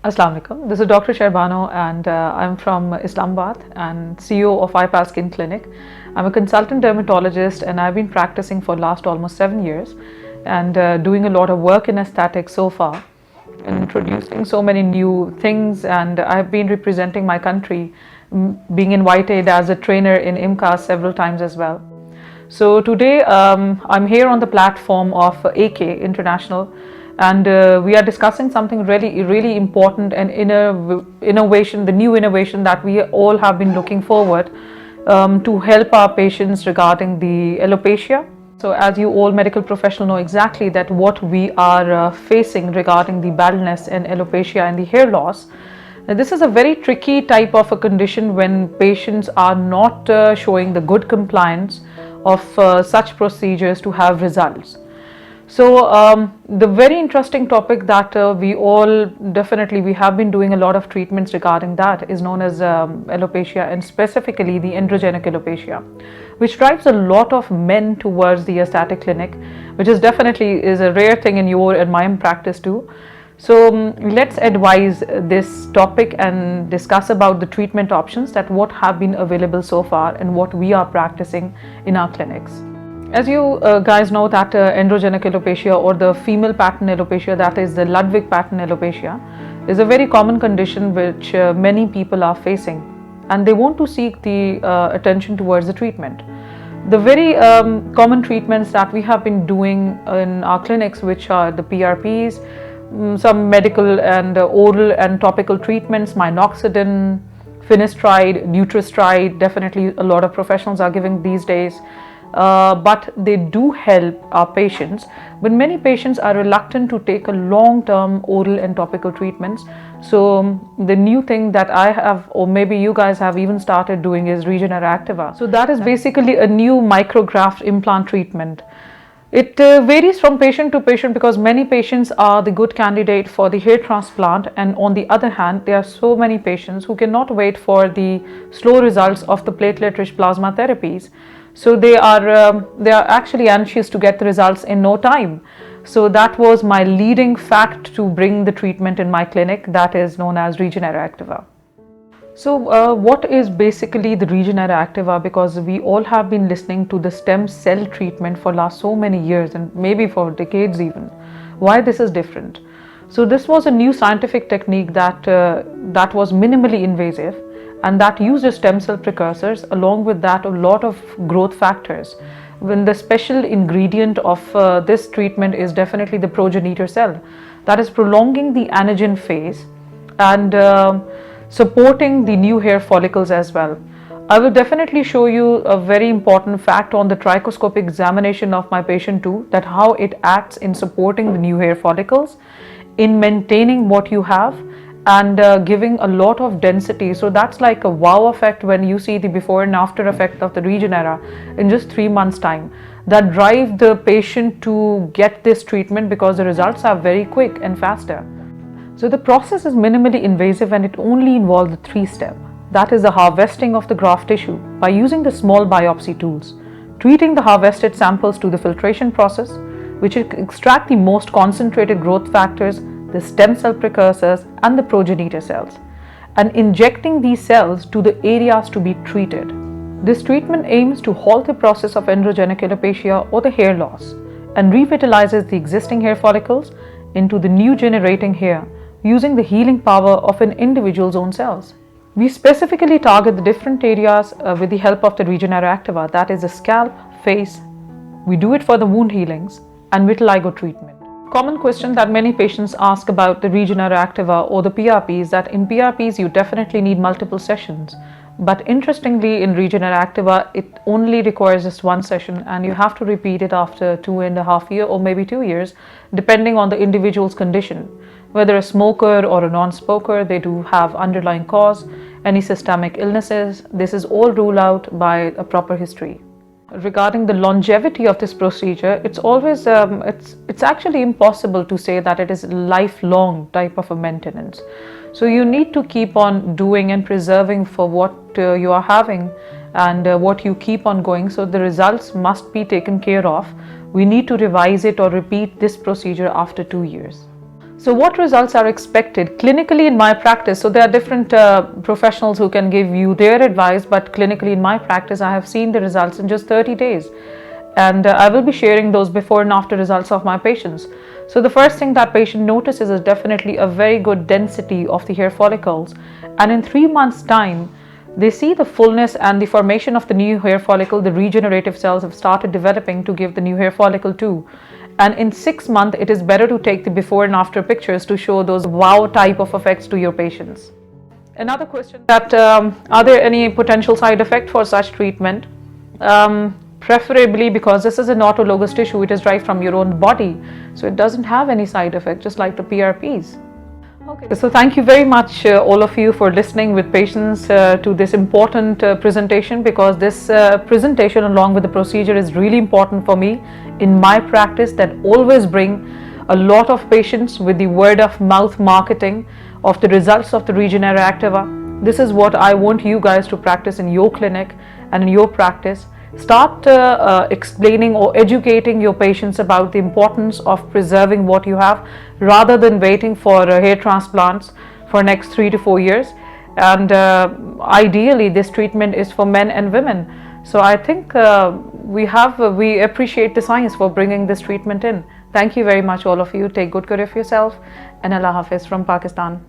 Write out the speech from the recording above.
Assalamu alaikum. This is Dr. Sharbano and I'm from Islamabad and CEO of iPal Skin Clinic. I'm a consultant dermatologist and I've been practicing for last almost 7 years and doing a lot of work in aesthetics so far, introducing so many new things, and I've been representing my country, being invited as a trainer in IMCAS several times as well. So today I'm here on the platform of AK International, and we are discussing something really important and innovation, the new innovation that we all have been looking forward to help our patients regarding the alopecia. So as you all medical professionals know exactly that what we are facing regarding the baldness and alopecia and the hair loss. Now, this is a very tricky type of a condition when patients are not showing the good compliance of such procedures to have results. So the very interesting topic that we have been doing a lot of treatments regarding that is known as alopecia, and specifically the androgenic alopecia, which drives a lot of men towards the aesthetic clinic, which is definitely a rare thing in your and my practice too. So let's advise this topic and discuss about the treatment options, that what have been available so far and what we are practicing in our clinics. As you guys know that androgenic alopecia, or the female pattern alopecia, that is the Ludwig pattern alopecia, is a very common condition which many people are facing, and they want to seek the attention towards the treatment. The very common treatments that we have been doing in our clinics, which are the PRPs, some medical and oral and topical treatments, minoxidil, finasteride, Nutristride, definitely a lot of professionals are giving these days. But they do help our patients, but many patients are reluctant to take a long-term oral and topical treatments. So the new thing that I have, or maybe you guys have even started doing, is Regenera Activa. So that is basically a new micrograft implant treatment. It varies from patient to patient because many patients are the good candidate for the hair transplant, and on the other hand there are so many patients who cannot wait for the slow results of the platelet-rich plasma therapies. So they are actually anxious to get the results in no time. So that was my leading fact to bring the treatment in my clinic, that is known as Regenera Activa. So what is basically the Regenera Activa? Because we all have been listening to the stem cell treatment for last so many years and maybe for decades even. Why this is different? So this was a new scientific technique that was minimally invasive, and that uses stem cell precursors, along with that a lot of growth factors. When the special ingredient of this treatment is definitely the progenitor cell, that is prolonging the anagen phase and supporting the new hair follicles as well. I will definitely show you a very important fact on the trichoscopic examination of my patient too, that how it acts in supporting the new hair follicles, in maintaining what you have, and giving a lot of density. So that's like a wow effect when you see the before and after effect of the Regenera in just 3 months time, that drive the patient to get this treatment because the results are very quick and faster. So the process is minimally invasive and it only involves the 3 steps. That is the harvesting of the graft tissue by using the small biopsy tools, treating the harvested samples to the filtration process, which extract the most concentrated growth factors, the stem cell precursors and the progenitor cells, and injecting these cells to the areas to be treated. This treatment aims to halt the process of androgenic alopecia or the hair loss, and revitalizes the existing hair follicles into the new generating hair using the healing power of an individual's own cells. We specifically target the different areas with the help of the Regenera Activa, that is the scalp, face. We do it for the wound healings and vitiligo treatment. Common question that many patients ask about the Regenera Activa or the PRP is that in PRPs you definitely need multiple sessions, but interestingly in Regenera Activa it only requires just 1 session, and you have to repeat it after 2.5 years or maybe 2 years, depending on the individual's condition, whether a smoker or a non-smoker, they do have underlying cause, any systemic illnesses. This is all ruled out by a proper history. Regarding the longevity of this procedure, it's always it's actually impossible to say that it is lifelong type of a maintenance. So you need to keep on doing and preserving for what you are having and what you keep on going. So the results must be taken care of. We need to revise it or repeat this procedure after 2 years. So what results are expected clinically in my practice? So there are different professionals who can give you their advice, but clinically in my practice, I have seen the results in just 30 days. And I will be sharing those before and after results of my patients. So the first thing that patient notices is definitely a very good density of the hair follicles. And in 3 months' time, they see the fullness and the formation of the new hair follicle. The regenerative cells have started developing to give the new hair follicle too. And in 6 months, it is better to take the before and after pictures to show those wow type of effects to your patients. Another question that are there any potential side effect for such treatment? Preferably, because this is an autologous tissue, it is derived from your own body, so it doesn't have any side effect, just like the PRPs. Okay, so thank you very much all of you for listening with patience to this important presentation, because this presentation along with the procedure is really important for me in my practice, that always bring a lot of patients with the word of mouth marketing of the results of the Regenera Activa. This is what I want you guys to practice in your clinic and in your practice. Start explaining or educating your patients about the importance of preserving what you have, rather than waiting for hair transplants for next 3 to 4 years. And ideally this treatment is for men and women. So I think we appreciate the science for bringing this treatment in. Thank you very much all of you. Take good care of yourself, and Allah Hafiz from Pakistan.